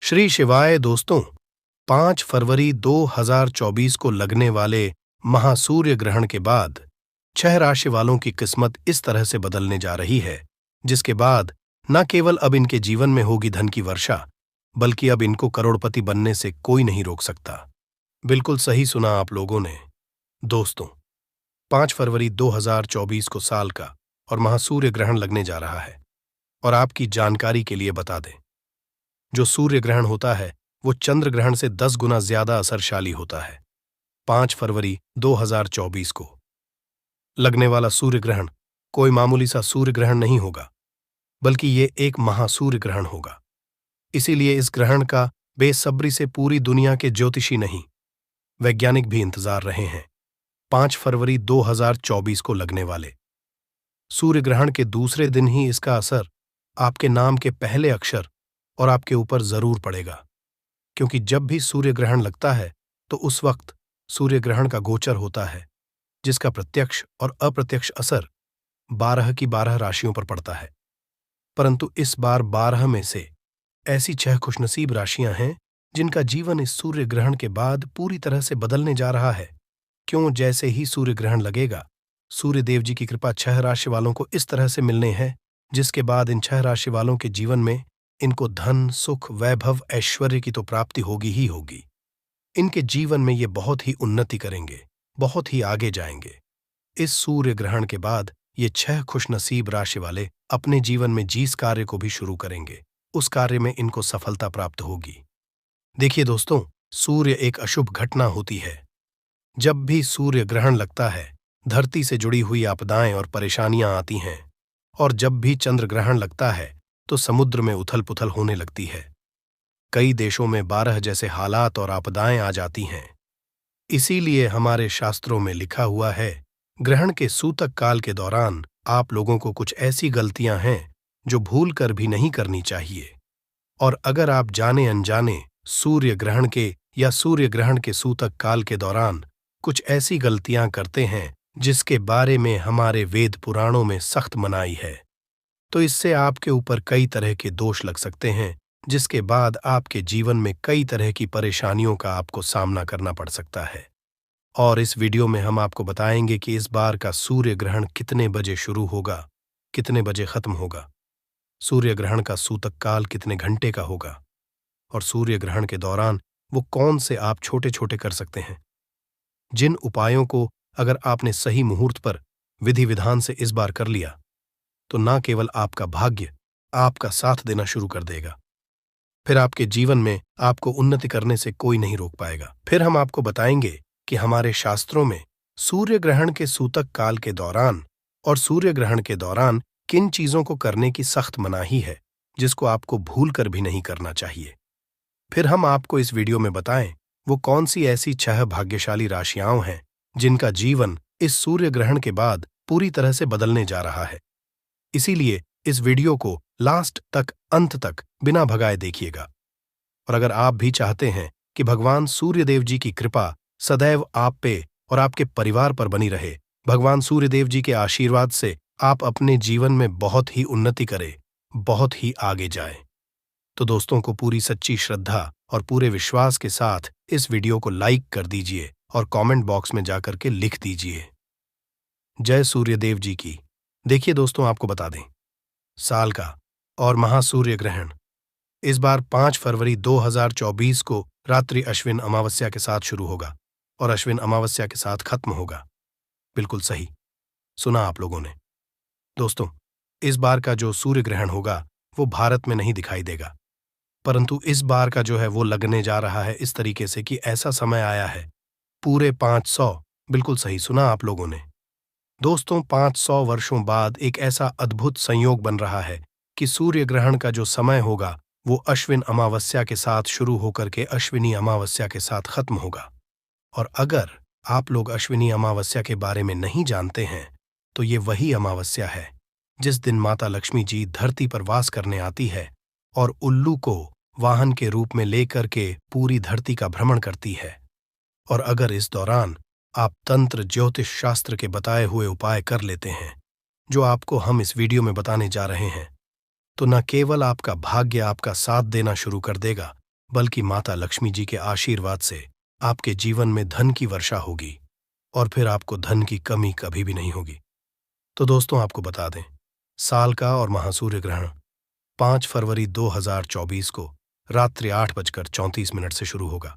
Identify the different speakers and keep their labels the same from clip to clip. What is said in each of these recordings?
Speaker 1: श्री शिवाय दोस्तों, 5 फरवरी 2024 को लगने वाले महासूर्य ग्रहण के बाद 6 राशि वालों की किस्मत इस तरह से बदलने जा रही है, जिसके बाद न केवल अब इनके जीवन में होगी धन की वर्षा, बल्कि अब इनको करोड़पति बनने से कोई नहीं रोक सकता। बिल्कुल सही सुना आप लोगों ने। दोस्तों, 5 फरवरी 2024 को साल का और महासूर्य ग्रहण लगने जा रहा है। और आपकी जानकारी के लिए बता दें, जो सूर्य ग्रहण होता है वो चंद्र ग्रहण से 10 गुना ज्यादा असरशाली होता है। 5 फरवरी 2024 को लगने वाला सूर्य ग्रहण कोई मामूली सा सूर्य ग्रहण नहीं होगा, बल्कि ये एक महासूर्य ग्रहण होगा। इसीलिए इस ग्रहण का बेसब्री से पूरी दुनिया के ज्योतिषी नहीं, वैज्ञानिक भी इंतजार रहे हैं। 5 फरवरी 2024 को लगने वाले सूर्य ग्रहण के दूसरे दिन ही इसका असर आपके नाम के पहले अक्षर और आपके ऊपर जरूर पड़ेगा, क्योंकि जब भी सूर्य ग्रहण लगता है तो उस वक्त सूर्य ग्रहण का गोचर होता है, जिसका प्रत्यक्ष और अप्रत्यक्ष असर 12 की 12 राशियों पर पड़ता है। परंतु इस बार 12 में से ऐसी 6 खुशनसीब राशियां हैं जिनका जीवन इस सूर्य ग्रहण के बाद पूरी तरह से बदलने जा रहा है। क्यों? जैसे ही सूर्य ग्रहण लगेगा, सूर्य देव जी की कृपा 6 राशि वालों को इस तरह से मिलने है, जिसके बाद इन 6 राशि वालों के जीवन में इनको धन, सुख, वैभव, ऐश्वर्य की तो प्राप्ति होगी ही होगी। इनके जीवन में ये बहुत ही उन्नति करेंगे, बहुत ही आगे जाएंगे। इस सूर्य ग्रहण के बाद ये 6 खुशनसीब राशि वाले अपने जीवन में जिस कार्य को भी शुरू करेंगे, उस कार्य में इनको सफलता प्राप्त होगी। देखिए दोस्तों, सूर्य एक अशुभ घटना होती है। जब भी सूर्य ग्रहण लगता है, धरती से जुड़ी हुई आपदाएं और परेशानियां आती हैं, और जब भी चंद्र ग्रहण लगता है तो समुद्र में उथल पुथल होने लगती है। कई देशों में 12 जैसे हालात और आपदाएं आ जाती हैं। इसीलिए हमारे शास्त्रों में लिखा हुआ है, ग्रहण के सूतक काल के दौरान आप लोगों को कुछ ऐसी गलतियां हैं जो भूल कर भी नहीं करनी चाहिए। और अगर आप जाने अनजाने सूर्य ग्रहण के या सूर्य ग्रहण के सूतक काल के दौरान कुछ ऐसी गलतियां करते हैं जिसके बारे में हमारे वेद पुराणों में सख्त मनाही है, तो इससे आपके ऊपर कई तरह के दोष लग सकते हैं, जिसके बाद आपके जीवन में कई तरह की परेशानियों का आपको सामना करना पड़ सकता है। और इस वीडियो में हम आपको बताएंगे कि इस बार का सूर्य ग्रहण कितने बजे शुरू होगा, कितने बजे खत्म होगा, सूर्य ग्रहण का सूतक काल कितने घंटे का होगा, और सूर्य ग्रहण के दौरान वो कौन से आप छोटे छोटे कर सकते हैं, जिन उपायों को अगर आपने सही मुहूर्त पर विधि विधान से इस बार कर लिया तो न केवल आपका भाग्य आपका साथ देना शुरू कर देगा, फिर आपके जीवन में आपको उन्नति करने से कोई नहीं रोक पाएगा। फिर हम आपको बताएंगे कि हमारे शास्त्रों में सूर्य ग्रहण के सूतक काल के दौरान और सूर्य ग्रहण के दौरान किन चीजों को करने की सख्त मनाही है, जिसको आपको भूल कर भी नहीं करना चाहिए। फिर हम आपको इस वीडियो में बताएं वो कौन सी ऐसी 6 भाग्यशाली राशियां हैं जिनका जीवन इस सूर्य ग्रहण के बाद पूरी तरह से बदलने जा रहा है। इसीलिए इस वीडियो को लास्ट तक, अंत तक बिना भगाए देखिएगा। और अगर आप भी चाहते हैं कि भगवान सूर्यदेव जी की कृपा सदैव आप पे और आपके परिवार पर बनी रहे, भगवान सूर्यदेव जी के आशीर्वाद से आप अपने जीवन में बहुत ही उन्नति करें, बहुत ही आगे जाएं, तो दोस्तों को पूरी सच्ची श्रद्धा और पूरे विश्वास के साथ इस वीडियो को लाइक कर दीजिए और कमेंट बॉक्स में जाकर के लिख दीजिए, जय सूर्यदेव जी की। देखिए दोस्तों, आपको बता दें, साल का और महासूर्य ग्रहण इस बार 5 फरवरी 2024 को रात्रि अश्विन अमावस्या के साथ शुरू होगा और अश्विन अमावस्या के साथ खत्म होगा। बिल्कुल सही सुना आप लोगों ने। दोस्तों, इस बार का जो सूर्य ग्रहण होगा वो भारत में नहीं दिखाई देगा, परंतु इस बार का जो है वो लगने जा रहा है इस तरीके से कि ऐसा समय आया है पूरे 500, बिल्कुल सही सुना आप लोगों ने। दोस्तों, 500 वर्षों बाद एक ऐसा अद्भुत संयोग बन रहा है कि सूर्य ग्रहण का जो समय होगा वो अश्विन अमावस्या के साथ शुरू होकर के अश्विनी अमावस्या के साथ खत्म होगा। और अगर आप लोग अश्विनी अमावस्या के बारे में नहीं जानते हैं तो ये वही अमावस्या है जिस दिन माता लक्ष्मी जी धरती पर वास करने आती है और उल्लू को वाहन के रूप में लेकर के पूरी धरती का भ्रमण करती है। और अगर इस दौरान आप तंत्र ज्योतिष शास्त्र के बताए हुए उपाय कर लेते हैं, जो आपको हम इस वीडियो में बताने जा रहे हैं, तो न केवल आपका भाग्य आपका साथ देना शुरू कर देगा, बल्कि माता लक्ष्मी जी के आशीर्वाद से आपके जीवन में धन की वर्षा होगी और फिर आपको धन की कमी कभी भी नहीं होगी। तो दोस्तों, आपको बता दें, साल का और महासूर्य ग्रहण 5 फरवरी 2024 को रात्रि 8:34 से शुरू होगा।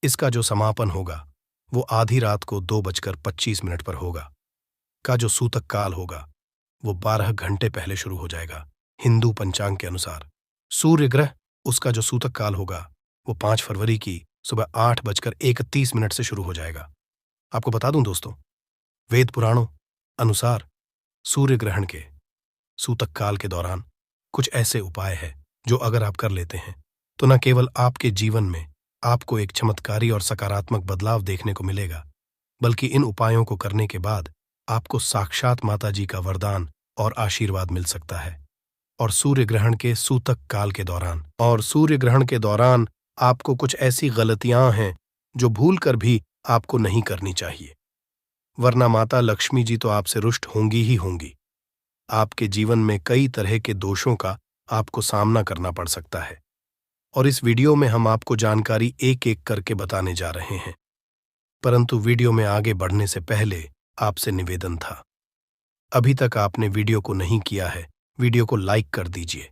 Speaker 1: इसका जो समापन होगा वो आधी रात को 2:25 पर होगा। का जो सूतक काल होगा वो 12 घंटे पहले शुरू हो जाएगा हिंदू पंचांग के अनुसार। सूर्य ग्रह उसका जो सूतक काल होगा वो 5 फरवरी की सुबह 8:31 से शुरू हो जाएगा। आपको बता दूं दोस्तों, वेद पुराणों अनुसार सूर्य ग्रहण के सूतक काल के दौरान कुछ ऐसे उपाय हैं जो अगर आप कर लेते हैं तो न केवल आपके जीवन में आपको एक चमत्कारी और सकारात्मक बदलाव देखने को मिलेगा, बल्कि इन उपायों को करने के बाद आपको साक्षात माता जी का वरदान और आशीर्वाद मिल सकता है। और सूर्य ग्रहण के दौरान आपको कुछ ऐसी गलतियां हैं जो भूलकर भी आपको नहीं करनी चाहिए, वरना माता लक्ष्मी जी तो आपसे रुष्ट होंगी ही होंगी। आपके जीवन में कई तरह के दोषों का आपको सामना करना पड़ सकता है और इस वीडियो में हम आपको जानकारी एक एक करके बताने जा रहे हैं। परंतु वीडियो में आगे बढ़ने से पहले आपसे निवेदन था, अभी तक आपने वीडियो को नहीं किया है, वीडियो को लाइक कर दीजिए।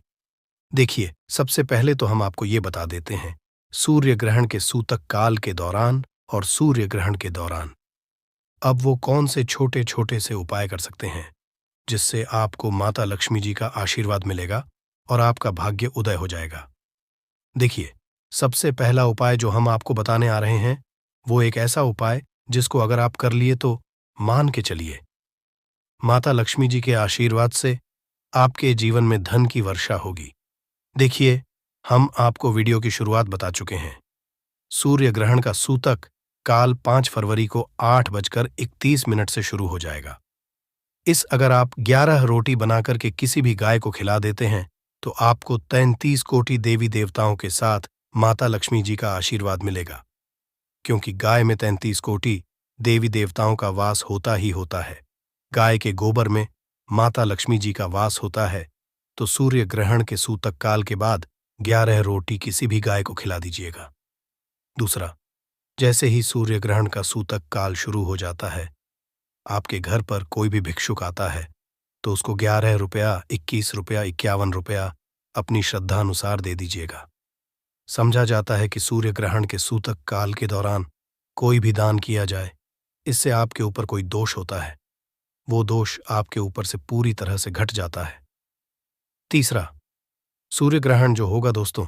Speaker 1: देखिए, सबसे पहले तो हम आपको ये बता देते हैं सूर्य ग्रहण के सूतक काल के दौरान और सूर्य ग्रहण के दौरान अब वो कौन से छोटे छोटे से उपाय कर सकते हैं जिससे आपको माता लक्ष्मी जी का आशीर्वाद मिलेगा और आपका भाग्य उदय हो जाएगा। देखिए, सबसे पहला उपाय जो हम आपको बताने आ रहे हैं वो एक ऐसा उपाय जिसको अगर आप कर लिए तो मान के चलिए, माता लक्ष्मी जी के आशीर्वाद से आपके जीवन में धन की वर्षा होगी। देखिए, हम आपको वीडियो की शुरुआत बता चुके हैं। सूर्य ग्रहण का सूतक काल 5 फरवरी को 8:31 से शुरू हो जाएगा। अगर आप 11 रोटी बनाकर के किसी भी गाय को खिला देते हैं तो आपको 33 कोटि देवी देवताओं के साथ माता लक्ष्मी जी का आशीर्वाद मिलेगा, क्योंकि गाय में 33 कोटि देवी देवताओं का वास होता ही होता है। गाय के गोबर में माता लक्ष्मी जी का वास होता है। तो सूर्य ग्रहण के सूतक काल के बाद 11 रोटी किसी भी गाय को खिला दीजिएगा। दूसरा, जैसे ही सूर्य ग्रहण का सूतक काल शुरू हो जाता है, आपके घर पर कोई भी भिक्षुक आता है तो उसको 11 रुपया, 21 रुपया, 51 रुपया अपनी श्रद्धा अनुसार दे दीजिएगा। समझा जाता है कि सूर्य ग्रहण के सूतक काल के दौरान कोई भी दान किया जाए, इससे आपके ऊपर कोई दोष होता है, वो दोष आपके ऊपर से पूरी तरह से घट जाता है। तीसरा, सूर्य ग्रहण जो होगा दोस्तों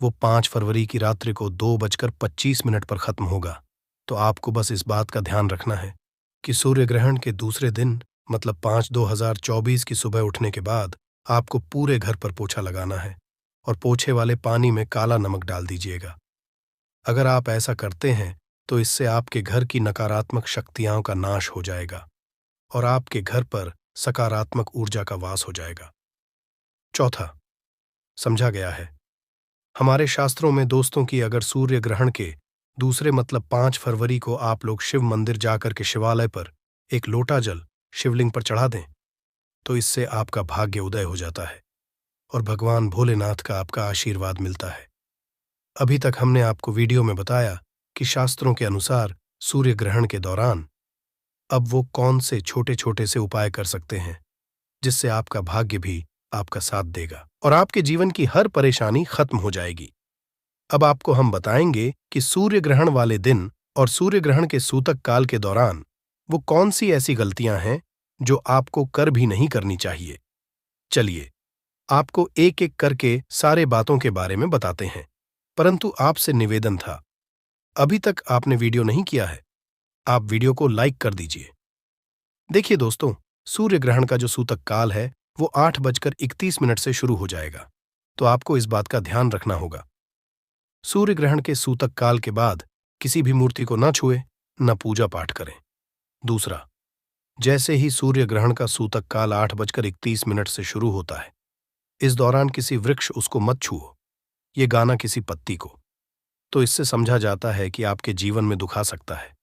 Speaker 1: वो 5 फरवरी की रात्रि को 2:25 पर खत्म होगा। तो आपको बस इस बात का ध्यान रखना है कि सूर्य ग्रहण के दूसरे दिन मतलब 5/2024 की सुबह उठने के बाद आपको पूरे घर पर पोछा लगाना है और पोछे वाले पानी में काला नमक डाल दीजिएगा। अगर आप ऐसा करते हैं तो इससे आपके घर की नकारात्मक शक्तियों का नाश हो जाएगा और आपके घर पर सकारात्मक ऊर्जा का वास हो जाएगा। चौथा, समझा गया है हमारे शास्त्रों में दोस्तों की अगर सूर्य ग्रहण के दूसरे मतलब 5 फरवरी को आप लोग शिव मंदिर जाकर के शिवालय पर एक लोटा जल शिवलिंग पर चढ़ा दें तो इससे आपका भाग्य उदय हो जाता है और भगवान भोलेनाथ का आपका आशीर्वाद मिलता है। अभी तक हमने आपको वीडियो में बताया कि शास्त्रों के अनुसार सूर्य ग्रहण के दौरान अब वो कौन से छोटे छोटे से उपाय कर सकते हैं जिससे आपका भाग्य भी आपका साथ देगा और आपके जीवन की हर परेशानी खत्म हो जाएगी। अब आपको हम बताएंगे कि सूर्य ग्रहण वाले दिन और सूर्य ग्रहण के सूतक काल के दौरान वो कौन सी ऐसी गलतियां हैं जो आपको कर भी नहीं करनी चाहिए। चलिए, आपको एक एक करके सारे बातों के बारे में बताते हैं, परंतु आपसे निवेदन था, अभी तक आपने वीडियो नहीं किया है, आप वीडियो को लाइक कर दीजिए। देखिए दोस्तों, सूर्य ग्रहण का जो सूतक काल है वो 8:31 से शुरू हो जाएगा, तो आपको इस बात का ध्यान रखना होगा। सूर्य ग्रहण के सूतक काल के बाद किसी भी मूर्ति को न छुए, न पूजा पाठ करें। दूसरा, जैसे ही सूर्य ग्रहण का सूतक काल 8:31 से शुरू होता है, इस दौरान किसी वृक्ष उसको मत छुओ, ये गाना किसी पत्ती को, तो इससे समझा जाता है कि आपके जीवन में दुख आ सकता है।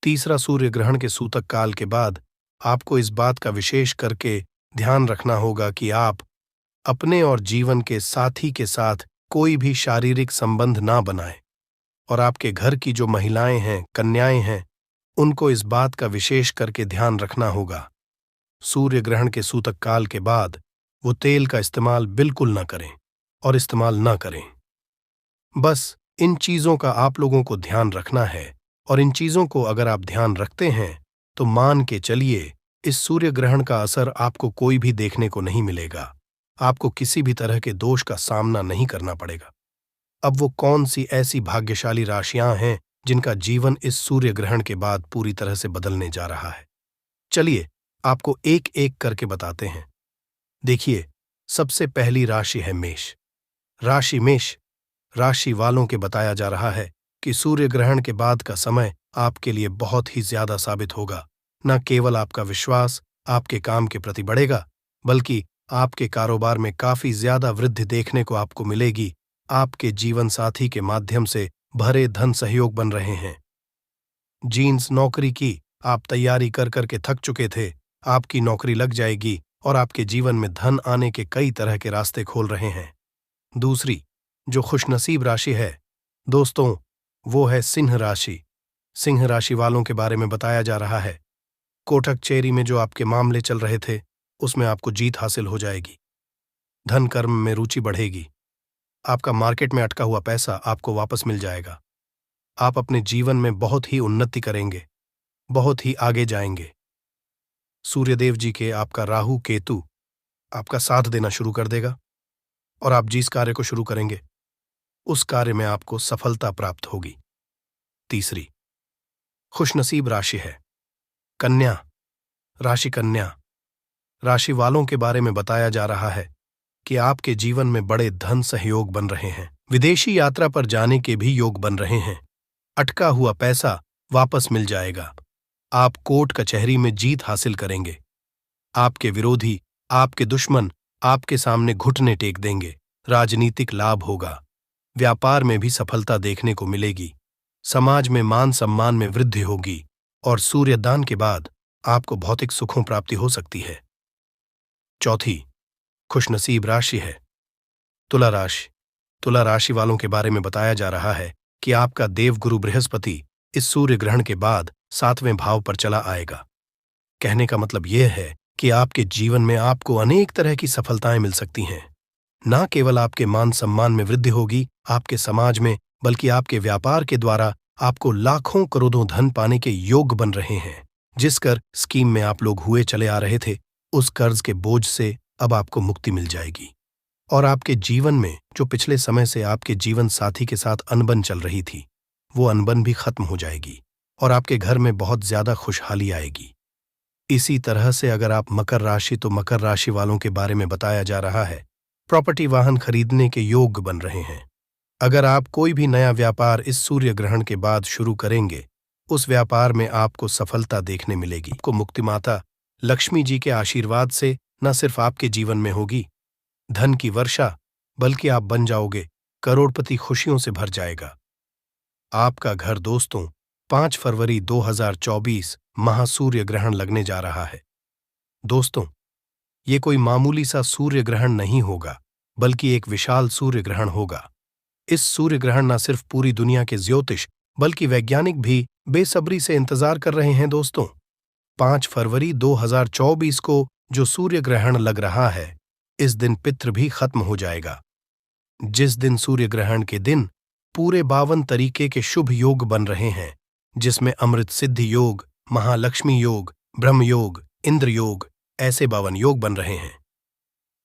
Speaker 1: तीसरा, सूर्य ग्रहण के सूतक काल के बाद आपको इस बात का विशेष करके ध्यान रखना होगा कि आप अपने और जीवन के साथी के साथ कोई भी शारीरिक संबंध ना बनाए। और आपके घर की जो महिलाएं हैं, कन्याएं हैं, उनको इस बात का विशेष करके ध्यान रखना होगा। सूर्य ग्रहण के सूतक काल के बाद वो तेल का इस्तेमाल बिल्कुल ना करें और इस्तेमाल ना करें। बस इन चीजों का आप लोगों को ध्यान रखना है, और इन चीजों को अगर आप ध्यान रखते हैं तो मान के चलिए इस सूर्य ग्रहण का असर आपको कोई भी देखने को नहीं मिलेगा। आपको किसी भी तरह के दोष का सामना नहीं करना पड़ेगा। अब वो कौन सी ऐसी भाग्यशाली राशियां हैं जिनका जीवन इस सूर्य ग्रहण के बाद पूरी तरह से बदलने जा रहा है? चलिए आपको एक एक करके बताते हैं। देखिए, सबसे पहली राशि है मेष। राशि मेष राशि वालों के बताया जा रहा है कि सूर्य ग्रहण के बाद का समय आपके लिए बहुत ही ज्यादा साबित होगा। न केवल आपका विश्वास आपके काम के प्रति बढ़ेगा, बल्कि आपके कारोबार में काफी ज्यादा वृद्धि देखने को आपको मिलेगी। आपके जीवन साथी के माध्यम से भरे धन सहयोग बन रहे हैं। जीन्स नौकरी की आप तैयारी कर करके थक चुके थे, आपकी नौकरी लग जाएगी और आपके जीवन में धन आने के कई तरह के रास्ते खोल रहे हैं। दूसरी जो खुशनसीब राशि है दोस्तों, वो है सिंह राशि। सिंह राशि वालों के बारे में बताया जा रहा है, कोटक चेरी में जो आपके मामले चल रहे थे उसमें आपको जीत हासिल हो जाएगी। धन कर्म में रुचि बढ़ेगी। आपका मार्केट में अटका हुआ पैसा आपको वापस मिल जाएगा। आप अपने जीवन में बहुत ही उन्नति करेंगे, बहुत ही आगे जाएंगे। सूर्यदेव जी के आपका राहु केतु आपका साथ देना शुरू कर देगा, और आप जिस कार्य को शुरू करेंगे उस कार्य में आपको सफलता प्राप्त होगी। तीसरी खुशनसीब राशि है कन्या राशि। कन्या राशि वालों के बारे में बताया जा रहा है कि आपके जीवन में बड़े धन सहयोग बन रहे हैं। विदेशी यात्रा पर जाने के भी योग बन रहे हैं। अटका हुआ पैसा वापस मिल जाएगा। आप कोर्ट कचहरी में जीत हासिल करेंगे। आपके विरोधी, आपके दुश्मन आपके सामने घुटने टेक देंगे। राजनीतिक लाभ होगा। व्यापार में भी सफलता देखने को मिलेगी। समाज में मान सम्मान में वृद्धि होगी, और सूर्यदान के बाद आपको भौतिक सुखों प्राप्ति हो सकती है। चौथी खुशनसीब राशि है तुला राशि। तुला राशि वालों के बारे में बताया जा रहा है कि आपका देवगुरु बृहस्पति इस सूर्य ग्रहण के बाद 7वें भाव पर चला आएगा। कहने का मतलब यह है कि आपके जीवन में आपको अनेक तरह की सफलताएं मिल सकती हैं। न केवल आपके मान सम्मान में वृद्धि होगी आपके समाज में, बल्कि आपके व्यापार के द्वारा आपको लाखों करोड़ों धन पाने के योग बन रहे हैं। जिस कर स्कीम में आप लोग हुए चले आ रहे थे, उस कर्ज के बोझ से अब आपको मुक्ति मिल जाएगी। और आपके जीवन में जो पिछले समय से आपके जीवन साथी के साथ अनबन चल रही थी, वो अनबन भी खत्म हो जाएगी, और आपके घर में बहुत ज्यादा खुशहाली आएगी। इसी तरह से अगर आप मकर राशि, तो मकर राशि वालों के बारे में बताया जा रहा है प्रॉपर्टी वाहन खरीदने के योग बन रहे हैं। अगर आप कोई भी नया व्यापार इस सूर्य ग्रहण के बाद शुरू करेंगे, उस व्यापार में आपको सफलता देखने मिलेगी। आपको मुक्ति माता लक्ष्मी जी के आशीर्वाद से न सिर्फ आपके जीवन में होगी धन की वर्षा, बल्कि आप बन जाओगे करोड़पति। खुशियों से भर जाएगा आपका घर। दोस्तों, 5 फरवरी 2024 महासूर्य ग्रहण लगने जा रहा है। दोस्तों, ये कोई मामूली सा सूर्य ग्रहण नहीं होगा, बल्कि एक विशाल सूर्य ग्रहण होगा। इस सूर्य ग्रहण न सिर्फ पूरी दुनिया के ज्योतिष, बल्कि वैज्ञानिक भी बेसब्री से इंतजार कर रहे हैं। दोस्तों, 5 फरवरी 2024 को जो सूर्य ग्रहण लग रहा है, इस दिन पितृ भी खत्म हो जाएगा। जिस दिन सूर्य ग्रहण के दिन पूरे 52 तरीके के शुभ योग बन रहे हैं, जिसमें अमृत सिद्धि योग, महालक्ष्मी योग, ब्रह्म योग, इंद्र योग, ऐसे 52 योग बन रहे हैं।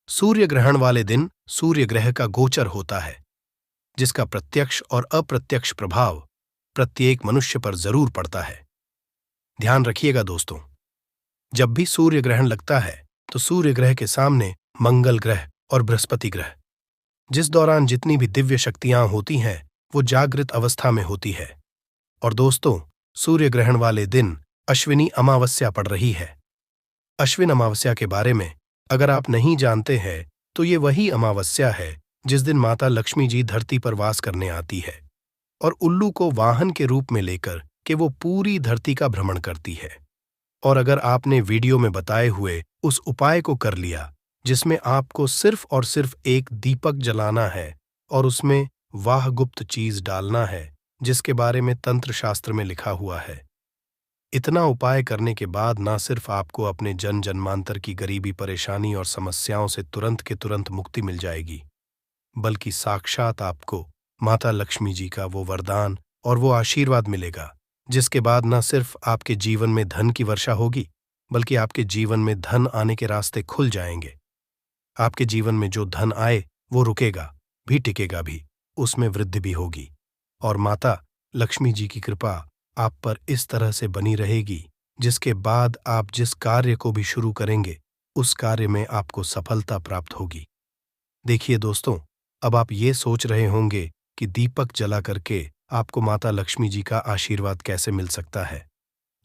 Speaker 1: सूर्य ग्रहण वाले दिन सूर्य ग्रह का गोचर होता है, जिसका प्रत्यक्ष और अप्रत्यक्ष प्रभाव प्रत्येक मनुष्य पर जरूर पड़ता है। ध्यान रखिएगा दोस्तों, जब भी सूर्य ग्रहण लगता है तो सूर्य ग्रह के सामने मंगल ग्रह और बृहस्पति ग्रह, जिस दौरान जितनी भी दिव्य शक्तियां होती हैं वो जागृत अवस्था में होती है। और दोस्तों, सूर्य ग्रहण वाले दिन अश्विनी अमावस्या पड़ रही है। अश्विन अमावस्या के बारे में अगर आप नहीं जानते हैं तो ये वही अमावस्या है जिस दिन माता लक्ष्मी जी धरती पर वास करने आती है, और उल्लू को वाहन के रूप में लेकर कि वो पूरी धरती का भ्रमण करती है। और अगर आपने वीडियो में बताए हुए उस उपाय को कर लिया, जिसमें आपको सिर्फ और सिर्फ एक दीपक जलाना है और उसमें वाह गुप्त चीज डालना है जिसके बारे में तंत्र शास्त्र में लिखा हुआ है। इतना उपाय करने के बाद ना सिर्फ आपको अपने जन जन्मांतर की गरीबी, परेशानी और समस्याओं से तुरंत के तुरंत मुक्ति मिल जाएगी, बल्कि साक्षात आपको माता लक्ष्मी जी का वो वरदान और वो आशीर्वाद मिलेगा, जिसके बाद न सिर्फ आपके जीवन में धन की वर्षा होगी, बल्कि आपके जीवन में धन आने के रास्ते खुल जाएंगे। आपके जीवन में जो धन आए वो रुकेगा भी, टिकेगा भी, उसमें वृद्धि भी होगी। और माता लक्ष्मी जी की कृपा आप पर इस तरह से बनी रहेगी, जिसके बाद आप जिस कार्य को भी शुरू करेंगे उस कार्य में आपको सफलता प्राप्त होगी। देखिए दोस्तों, अब आप ये सोच रहे होंगे कि दीपक जला करके आपको माता लक्ष्मी जी का आशीर्वाद कैसे मिल सकता है।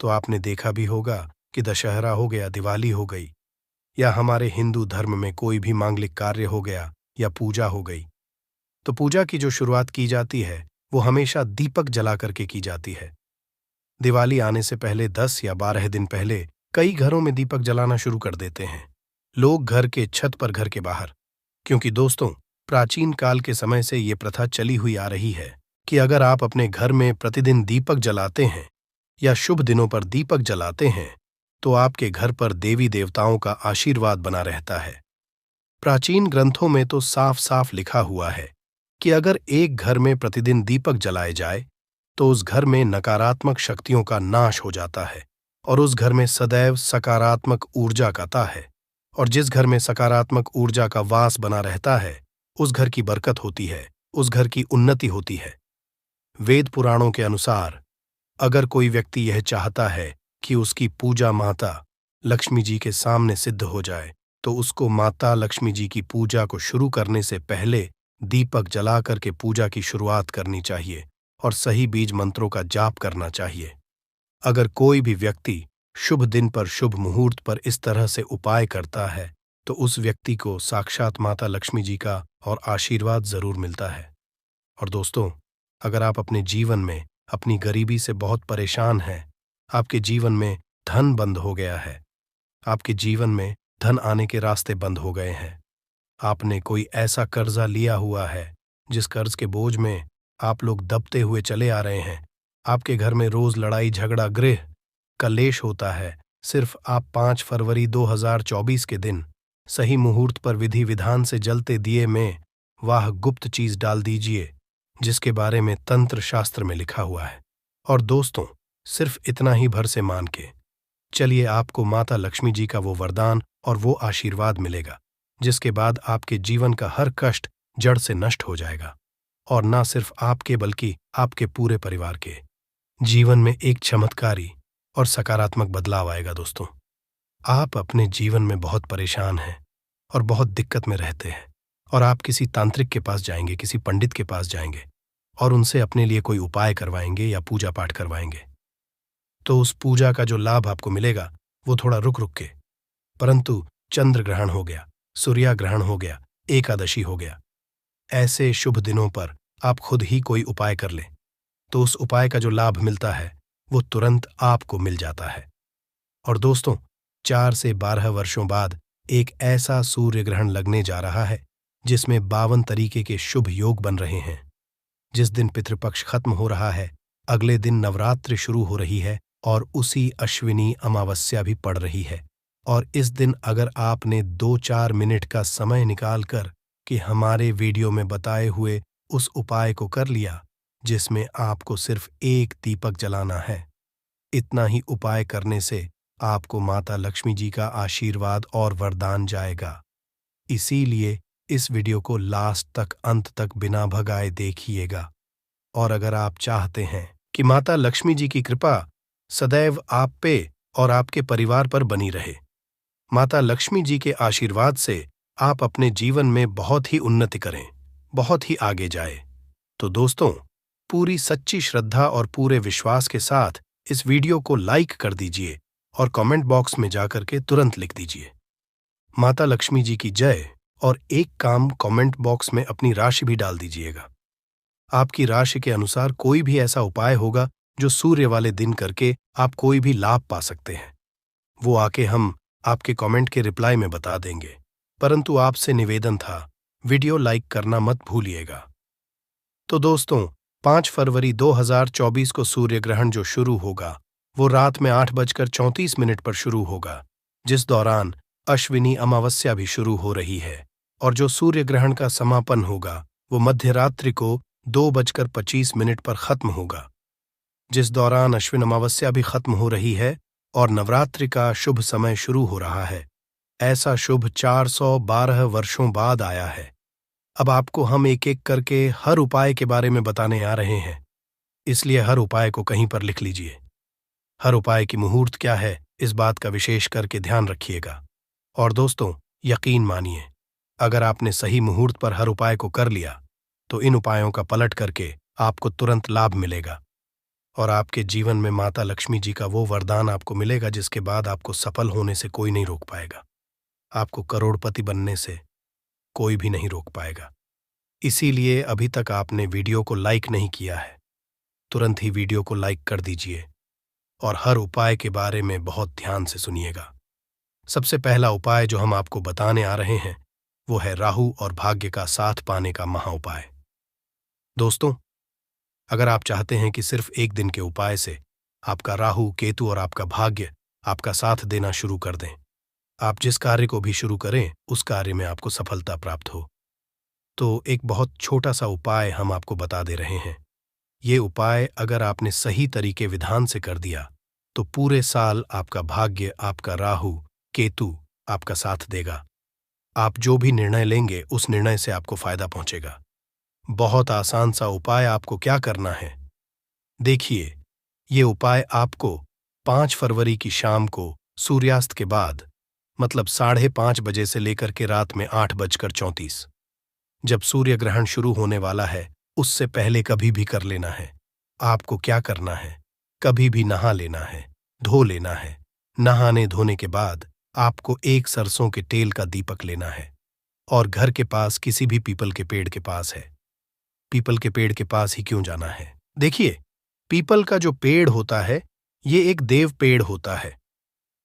Speaker 1: तो आपने देखा भी होगा कि दशहरा हो गया, दिवाली हो गई, या हमारे हिंदू धर्म में कोई भी मांगलिक कार्य हो गया या पूजा हो गई, तो पूजा की जो शुरुआत की जाती है वो हमेशा दीपक जला करके की जाती है। दिवाली आने से पहले 10 या 12 दिन पहले कई घरों में दीपक जलाना शुरू कर देते हैं, लोग घर के छत पर, घर के बाहर। क्योंकि दोस्तों, प्राचीन काल के समय से ये प्रथा चली हुई आ रही है कि अगर आप अपने घर में प्रतिदिन दीपक जलाते हैं या शुभ दिनों पर दीपक जलाते हैं तो आपके घर पर देवी देवताओं का आशीर्वाद बना रहता है। प्राचीन ग्रंथों में तो साफ साफ लिखा हुआ है कि अगर एक घर में प्रतिदिन दीपक जलाए जाए तो उस घर में नकारात्मक शक्तियों का नाश हो जाता है और उस घर में सदैव सकारात्मक ऊर्जा का ता है। और जिस घर में सकारात्मक ऊर्जा का वास बना रहता है उस घर की बरकत होती है, उस घर की उन्नति होती है। वेद पुराणों के अनुसार अगर कोई व्यक्ति यह चाहता है कि उसकी पूजा माता लक्ष्मी जी के सामने सिद्ध हो जाए तो उसको माता लक्ष्मी जी की पूजा को शुरू करने से पहले दीपक जला करके पूजा की शुरुआत करनी चाहिए और सही बीज मंत्रों का जाप करना चाहिए। अगर कोई भी व्यक्ति शुभ दिन पर, शुभ मुहूर्त पर इस तरह से उपाय करता है तो उस व्यक्ति को साक्षात माता लक्ष्मी जी का और आशीर्वाद जरूर मिलता है। और दोस्तों, अगर आप अपने जीवन में अपनी गरीबी से बहुत परेशान हैं, आपके जीवन में धन बंद हो गया है, आपके जीवन में धन आने के रास्ते बंद हो गए हैं, आपने कोई ऐसा कर्जा लिया हुआ है जिस कर्ज के बोझ में आप लोग दबते हुए चले आ रहे हैं, आपके घर में रोज लड़ाई झगड़ा, गृह कलेश होता है, सिर्फ आप 5 फरवरी 2024 के दिन सही मुहूर्त पर विधि विधान से जलते दिए में वाह गुप्त चीज डाल दीजिए जिसके बारे में तंत्र शास्त्र में लिखा हुआ है। और दोस्तों, सिर्फ इतना ही भर से मान के चलिए, आपको माता लक्ष्मी जी का वो वरदान और वो आशीर्वाद मिलेगा जिसके बाद आपके जीवन का हर कष्ट जड़ से नष्ट हो जाएगा और ना सिर्फ आपके बल्कि आपके पूरे परिवार के जीवन में एक चमत्कारी और सकारात्मक बदलाव आएगा। दोस्तों, आप अपने जीवन में बहुत परेशान हैं और बहुत दिक्कत में रहते हैं और आप किसी तांत्रिक के पास जाएंगे, किसी पंडित के पास जाएंगे और उनसे अपने लिए कोई उपाय करवाएंगे या पूजा पाठ करवाएंगे, तो उस पूजा का जो लाभ आपको मिलेगा वो थोड़ा रुक रुक के, परंतु चंद्र ग्रहण हो गया, सूर्य ग्रहण हो गया, एकादशी हो गया, ऐसे शुभ दिनों पर आप खुद ही कोई उपाय कर लें तो उस उपाय का जो लाभ मिलता है वो तुरंत आपको मिल जाता है। और दोस्तों, 4 से 12 वर्षों बाद एक ऐसा सूर्य ग्रहण लगने जा रहा है जिसमें 52 तरीके के शुभ योग बन रहे हैं। जिस दिन पितृपक्ष खत्म हो रहा है, अगले दिन नवरात्रि शुरू हो रही है और उसी अश्विनी अमावस्या भी पड़ रही है। और इस दिन अगर आपने 2-4 मिनट का समय निकालकर कि हमारे वीडियो में बताए हुए उस उपाय को कर लिया जिसमें आपको सिर्फ एक दीपक जलाना है, इतना ही उपाय करने से आपको माता लक्ष्मी जी का आशीर्वाद और वरदान जाएगा। इसीलिए इस वीडियो को लास्ट तक, अंत तक बिना भगाए देखिएगा। और अगर आप चाहते हैं कि माता लक्ष्मी जी की कृपा सदैव आप पे और आपके परिवार पर बनी रहे, माता लक्ष्मी जी के आशीर्वाद से आप अपने जीवन में बहुत ही उन्नति करें, बहुत ही आगे जाए, तो दोस्तों, पूरी सच्ची श्रद्धा और पूरे विश्वास के साथ इस वीडियो को लाइक कर दीजिए और कमेंट बॉक्स में जाकर के तुरंत लिख दीजिए माता लक्ष्मी जी की जय, और एक काम कमेंट बॉक्स में अपनी राशि भी डाल दीजिएगा। आपकी राशि के अनुसार कोई भी ऐसा उपाय होगा जो सूर्य वाले दिन करके आप कोई भी लाभ पा सकते हैं, वो आके हम आपके कमेंट के रिप्लाई में बता देंगे। परंतु आपसे निवेदन था, वीडियो लाइक करना मत भूलिएगा। तो दोस्तों, 5 फरवरी 2024 को सूर्य ग्रहण जो शुरू होगा वो रात में 8:34 पर शुरू होगा, जिस दौरान अश्विनी अमावस्या भी शुरू हो रही है। और जो सूर्य ग्रहण का समापन होगा वो मध्यरात्रि को 2:25 पर खत्म होगा, जिस दौरान अश्विन अमावस्या भी खत्म हो रही है और नवरात्रि का शुभ समय शुरू हो रहा है। ऐसा शुभ 412 वर्षों बाद आया है। अब आपको हम एक एक करके हर उपाय के बारे में बताने आ रहे हैं, इसलिए हर उपाय को कहीं पर लिख लीजिए। हर उपाय की मुहूर्त क्या है, इस बात का विशेष करके ध्यान रखिएगा। और दोस्तों, यकीन मानिए, अगर आपने सही मुहूर्त पर हर उपाय को कर लिया तो इन उपायों का पलट करके आपको तुरंत लाभ मिलेगा और आपके जीवन में माता लक्ष्मी जी का वो वरदान आपको मिलेगा जिसके बाद आपको सफल होने से कोई नहीं रोक पाएगा। आपको करोड़पति बनने से कोई भी नहीं रोक पाएगा। इसीलिए अभी तक आपने वीडियो को लाइक नहीं किया है, तुरंत ही वीडियो को लाइक कर दीजिए और हर उपाय के बारे में बहुत ध्यान से सुनिएगा। सबसे पहला उपाय जो हम आपको बताने आ रहे हैं वो है राहु और भाग्य का साथ पाने का महा उपाय। दोस्तों, अगर आप चाहते हैं कि सिर्फ एक दिन के उपाय से आपका राहु, केतु और आपका भाग्य आपका साथ देना शुरू कर दें, आप जिस कार्य को भी शुरू करें उस कार्य में आपको सफलता प्राप्त हो, तो एक बहुत छोटा सा उपाय हम आपको बता दे रहे हैं। ये उपाय अगर आपने सही तरीके विधान से कर दिया तो पूरे साल आपका भाग्य, आपका राहु, केतु आपका साथ देगा। आप जो भी निर्णय लेंगे उस निर्णय से आपको फायदा पहुंचेगा। बहुत आसान सा उपाय। आपको क्या करना है, देखिए, ये उपाय आपको 5 फरवरी की शाम को सूर्यास्त के बाद, मतलब 5:30 बजे से लेकर के रात में 8:34, जब सूर्य ग्रहण शुरू होने वाला है उससे पहले कभी भी कर लेना है। आपको क्या करना है, कभी भी नहा लेना है, धो लेना है। नहाने धोने के बाद आपको एक सरसों के तेल का दीपक लेना है और घर के पास किसी भी पीपल के पेड़ के पास है। पीपल के पेड़ के पास ही क्यों जाना है? देखिए, पीपल का जो पेड़ होता है ये एक देव पेड़ होता है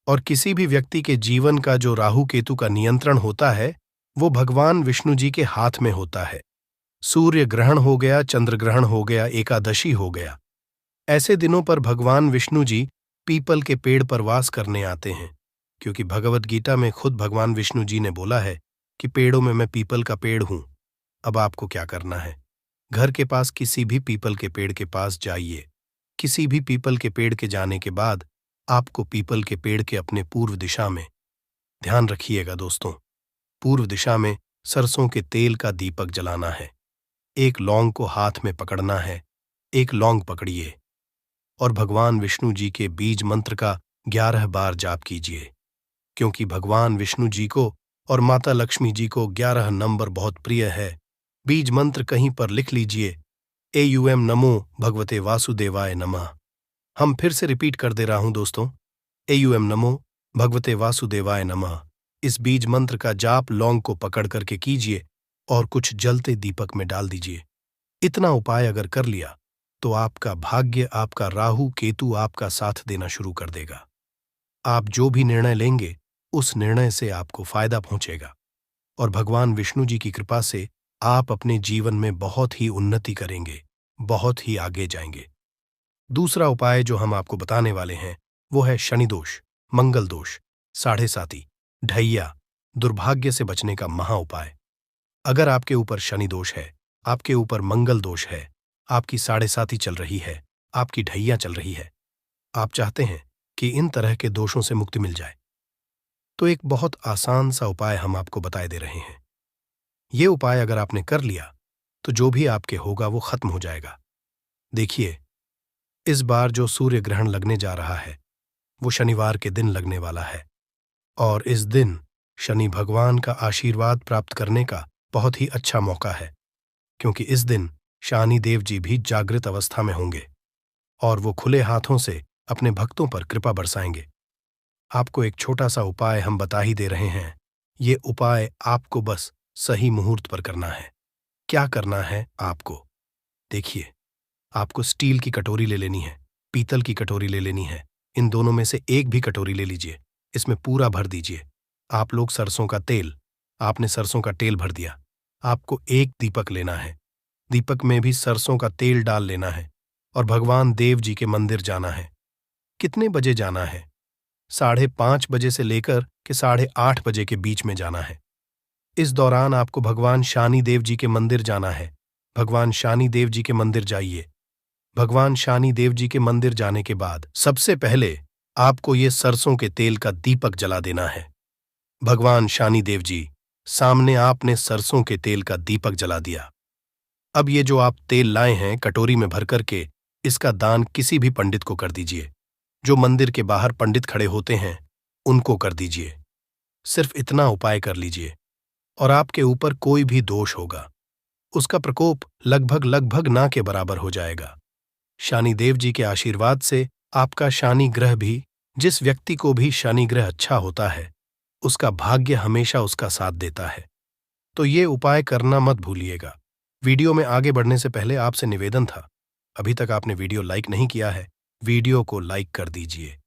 Speaker 1: और किसी भी व्यक्ति के जीवन का जो राहु केतु का नियंत्रण होता है वो भगवान विष्णु जी के हाथ में होता है। सूर्य ग्रहण हो गया, चंद्र ग्रहण हो गया, एकादशी हो गया, ऐसे दिनों पर भगवान विष्णु जी पीपल के पेड़ पर वास करने आते हैं, क्योंकि भगवत गीता में खुद भगवान विष्णु जी ने बोला है कि पेड़ों में मैं पीपल का पेड़ हूं। अब आपको क्या करना है, घर के पास किसी भी पीपल के पेड़ के पास जाइए। किसी भी पीपल के पेड़ के जाने के बाद आपको पीपल के पेड़ के अपने पूर्व दिशा में, ध्यान रखिएगा दोस्तों, पूर्व दिशा में सरसों के तेल का दीपक जलाना है। एक लौंग को हाथ में पकड़ना है, एक लौंग पकड़िए और भगवान विष्णु जी के बीज मंत्र का 11 बार जाप कीजिए, क्योंकि भगवान विष्णु जी को और माता लक्ष्मी जी को 11 नंबर बहुत प्रिय है। बीज मंत्र कहीं पर लिख लीजिए, एयूएम नमो भगवते वासुदेवाय नमः। हम फिर से रिपीट कर दे रहा हूं दोस्तों, एयूएम नमो भगवते वासुदेवाय नमः। इस बीज मंत्र का जाप लौंग को पकड़ करके कीजिए और कुछ जलते दीपक में डाल दीजिए। इतना उपाय अगर कर लिया तो आपका भाग्य, आपका राहु केतु आपका साथ देना शुरू कर देगा। आप जो भी निर्णय लेंगे उस निर्णय से आपको फायदा पहुंचेगा और भगवान विष्णु जी की कृपा से आप अपने जीवन में बहुत ही उन्नति करेंगे, बहुत ही आगे जाएंगे। दूसरा उपाय जो हम आपको बताने वाले हैं वो है शनि दोष, मंगल दोष, साढ़े साती, ढैया, दुर्भाग्य से बचने का महा उपाय। अगर आपके ऊपर शनि दोष है, आपके ऊपर मंगल दोष है, आपकी साढ़े साती चल रही है, आपकी ढैया चल रही है, आप चाहते हैं कि इन तरह के दोषों से मुक्ति मिल जाए, तो एक बहुत आसान सा उपाय हम आपको बताए दे रहे हैं। ये उपाय अगर आपने कर लिया तो जो भी आपके होगा वो खत्म हो जाएगा। देखिए, इस बार जो सूर्य ग्रहण लगने जा रहा है वो शनिवार के दिन लगने वाला है और इस दिन शनि भगवान का आशीर्वाद प्राप्त करने का बहुत ही अच्छा मौका है, क्योंकि इस दिन शनि देव जी भी जागृत अवस्था में होंगे और वो खुले हाथों से अपने भक्तों पर कृपा बरसाएंगे। आपको एक छोटा सा उपाय हम बता ही दे रहे हैं। ये उपाय आपको बस सही मुहूर्त पर करना है। क्या करना है आपको, देखिए, आपको स्टील की कटोरी ले लेनी है, पीतल की कटोरी ले लेनी है। इन दोनों में से एक भी कटोरी ले लीजिए, इसमें पूरा भर दीजिए। आप लोग सरसों का तेल, आपने सरसों का तेल भर दिया। आपको एक दीपक लेना है दीपक में भी सरसों का तेल डाल लेना है और भगवान देव जी के मंदिर जाना है। कितने बजे जाना है? 5:30 बजे से लेकर के 8:30 बजे के बीच में जाना है। इस दौरान आपको भगवान शानी देव जी के मंदिर जाना है। भगवान शानी देव जी के मंदिर जाइए। भगवान शानी देव जी के मंदिर जाने के बाद सबसे पहले आपको ये सरसों के तेल का दीपक जला देना है। भगवान शानी देव जी सामने आपने सरसों के तेल का दीपक जला दिया। अब ये जो आप तेल लाए हैं कटोरी में भर करके इसका दान किसी भी पंडित को कर दीजिए। जो मंदिर के बाहर पंडित खड़े होते हैं उनको कर दीजिए। सिर्फ इतना उपाय कर लीजिए और आपके ऊपर कोई भी दोष होगा उसका प्रकोप लगभग ना के बराबर हो जाएगा। शानी देव जी के आशीर्वाद से आपका शानी ग्रह भी, जिस व्यक्ति को भी शानी ग्रह अच्छा होता है उसका भाग्य हमेशा उसका साथ देता है। तो ये उपाय करना मत भूलिएगा। वीडियो में आगे बढ़ने से पहले आपसे निवेदन था, अभी तक आपने वीडियो लाइक नहीं किया है, वीडियो को लाइक कर दीजिए।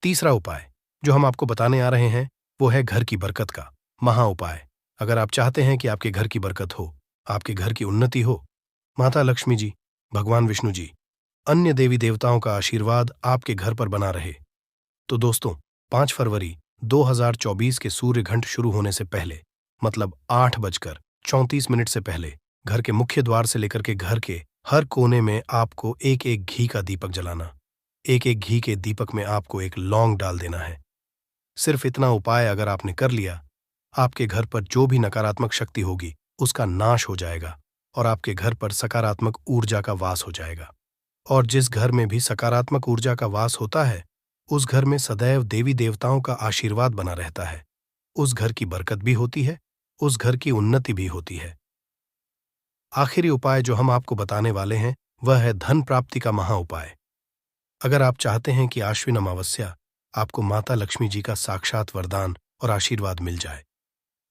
Speaker 1: तीसरा उपाय जो हम आपको बताने आ रहे हैं वो है घर की बरकत का महा उपाय। अगर आप चाहते हैं कि आपके घर की बरकत हो, आपके घर की उन्नति हो, माता लक्ष्मी जी, भगवान विष्णु जी, अन्य देवी देवताओं का आशीर्वाद आपके घर पर बना रहे, तो दोस्तों 5 फरवरी 2024 के सूर्य घंट शुरू होने से पहले मतलब 8:34 से पहले घर के मुख्य द्वार से लेकर के घर के हर कोने में आपको एक एक घी का दीपक जलाना। एक एक घी के दीपक में आपको एक लौंग डाल देना है। सिर्फ इतना उपाय अगर आपने कर लिया, आपके घर पर जो भी नकारात्मक शक्ति होगी उसका नाश हो जाएगा और आपके घर पर सकारात्मक ऊर्जा का वास हो जाएगा। और जिस घर में भी सकारात्मक ऊर्जा का वास होता है उस घर में सदैव देवी देवताओं का आशीर्वाद बना रहता है। उस घर की बरकत भी होती है, उस घर की उन्नति भी होती है। आखिरी उपाय जो हम आपको बताने वाले हैं वह है धन प्राप्ति का महा उपाय। अगर आप चाहते हैं कि आश्विन अमावस्या आपको माता लक्ष्मी जी का साक्षात वरदान और आशीर्वाद मिल जाए,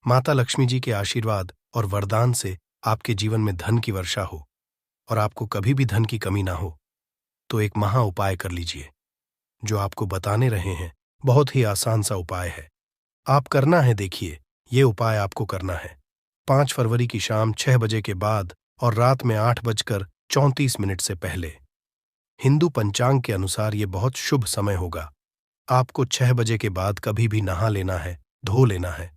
Speaker 1: माता लक्ष्मी जी के आशीर्वाद और वरदान से आपके जीवन में धन की वर्षा हो और आपको कभी भी धन की कमी ना हो, तो एक महा उपाय कर लीजिए। जो आपको बताने रहे हैं बहुत ही आसान सा उपाय है। आप करना है, देखिए ये उपाय आपको करना है 5 फरवरी की शाम 6 बजे के बाद और रात में 8:34 से पहले। हिंदू पंचांग के अनुसार ये बहुत शुभ समय होगा। आपको 6 बजे के बाद कभी भी नहा लेना है, धो लेना है।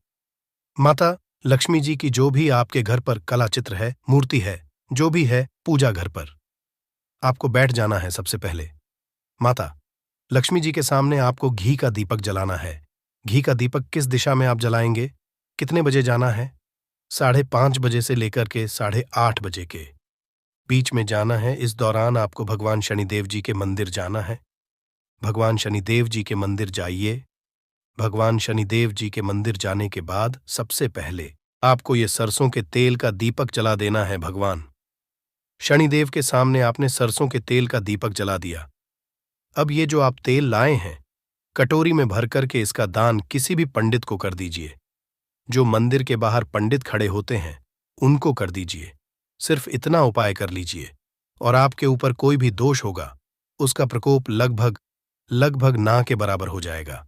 Speaker 1: माता लक्ष्मी जी की जो भी आपके घर पर कला चित्र है, मूर्ति है, जो भी है, पूजा घर पर आपको बैठ जाना है। सबसे पहले माता लक्ष्मी जी के सामने आपको घी का दीपक जलाना है। घी का दीपक किस दिशा में आप जलाएंगे, कितने बजे जाना है? 5:30 से लेकर के 8:30 के बीच में जाना है। इस दौरान आपको भगवान शनिदेव जी के मंदिर जाना है। भगवान शनिदेव जी के मंदिर जाइए। भगवान शनिदेव जी के मंदिर जाने के बाद सबसे पहले आपको ये सरसों के तेल का दीपक जला देना है। भगवान शनिदेव के सामने आपने सरसों के तेल का दीपक जला दिया। अब ये जो आप तेल लाए हैं कटोरी में भर करके इसका दान किसी भी पंडित को कर दीजिए। जो मंदिर के बाहर पंडित खड़े होते हैं उनको कर दीजिए। सिर्फ इतना उपाय कर लीजिए और आपके ऊपर कोई भी दोष होगा उसका प्रकोप लगभग ना के बराबर हो जाएगा।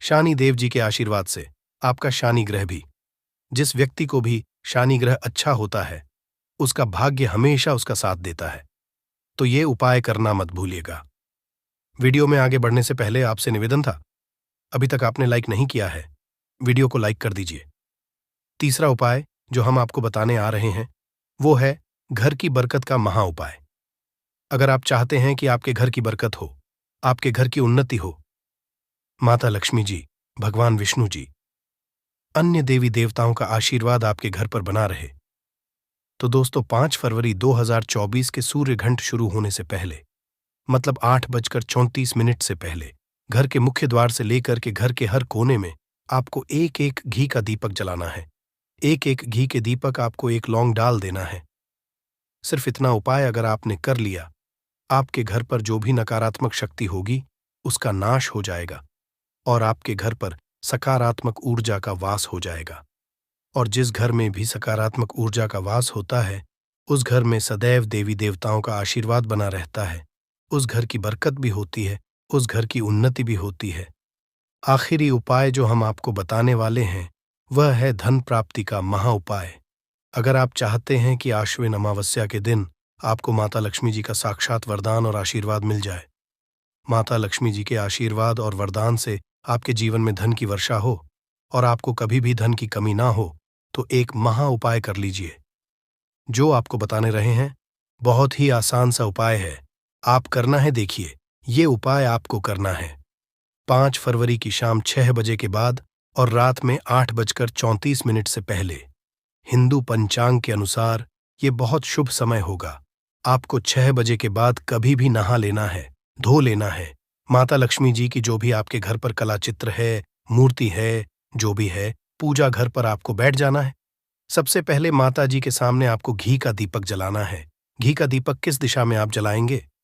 Speaker 1: शानी देव जी के आशीर्वाद से आपका शानी ग्रह भी, जिस व्यक्ति को भी शानी ग्रह अच्छा होता है उसका भाग्य हमेशा उसका साथ देता है। तो ये उपाय करना मत भूलिएगा। वीडियो में आगे बढ़ने से पहले आपसे निवेदन था, अभी तक आपने लाइक नहीं किया है, वीडियो को लाइक कर दीजिए। तीसरा उपाय जो हम आपको बताने आ रहे हैं वो है घर की बरकत का महा उपाय। अगर आप चाहते हैं कि आपके घर की बरकत हो, आपके घर की उन्नति हो, माता लक्ष्मी जी, भगवान विष्णु जी, अन्य देवी देवताओं का आशीर्वाद आपके घर पर बना रहे, तो दोस्तों 5 फरवरी 2024 के सूर्य घंट शुरू होने से पहले मतलब 8:34 से पहले घर के मुख्य द्वार से लेकर के घर के हर कोने में आपको एक एक घी का दीपक जलाना है। एक एक घी के दीपक आपको एक लौंग डाल देना है। सिर्फ इतना उपाय अगर आपने कर लिया, आपके घर पर जो भी नकारात्मक शक्ति होगी उसका नाश हो जाएगा और आपके घर पर सकारात्मक ऊर्जा का वास हो जाएगा। और जिस घर में भी सकारात्मक ऊर्जा का वास होता है उस घर में सदैव देवी देवताओं का आशीर्वाद बना रहता है। उस घर की बरकत भी होती है, उस घर की उन्नति भी होती है। आखिरी उपाय जो हम आपको बताने वाले हैं वह है धन प्राप्ति का महा उपाय। अगर आप चाहते हैं कि आश्विन अमावस्या के दिन आपको माता लक्ष्मी जी का साक्षात वरदान और आशीर्वाद मिल जाए, माता लक्ष्मी जी के आशीर्वाद और वरदान से आपके जीवन में धन की वर्षा हो और आपको कभी भी धन की कमी ना हो, तो एक महा उपाय कर लीजिए। जो आपको बताने रहे हैं, बहुत ही आसान सा उपाय है। आप करना है, देखिए, ये उपाय आपको करना है 5 फरवरी की शाम 6 बजे के बाद और रात में 8:34 से पहले। हिंदू पंचांग के अनुसार ये बहुत शुभ समय होगा। आपको 6 बजे के बाद कभी भी नहा लेना है, धो लेना है। माता लक्ष्मी जी की जो भी आपके घर पर कला चित्र है, मूर्ति है, जो भी है, पूजा घर पर आपको बैठ जाना है। सबसे पहले माता जी के सामने आपको घी का दीपक जलाना है। घी का दीपक किस दिशा में आप जलाएंगे?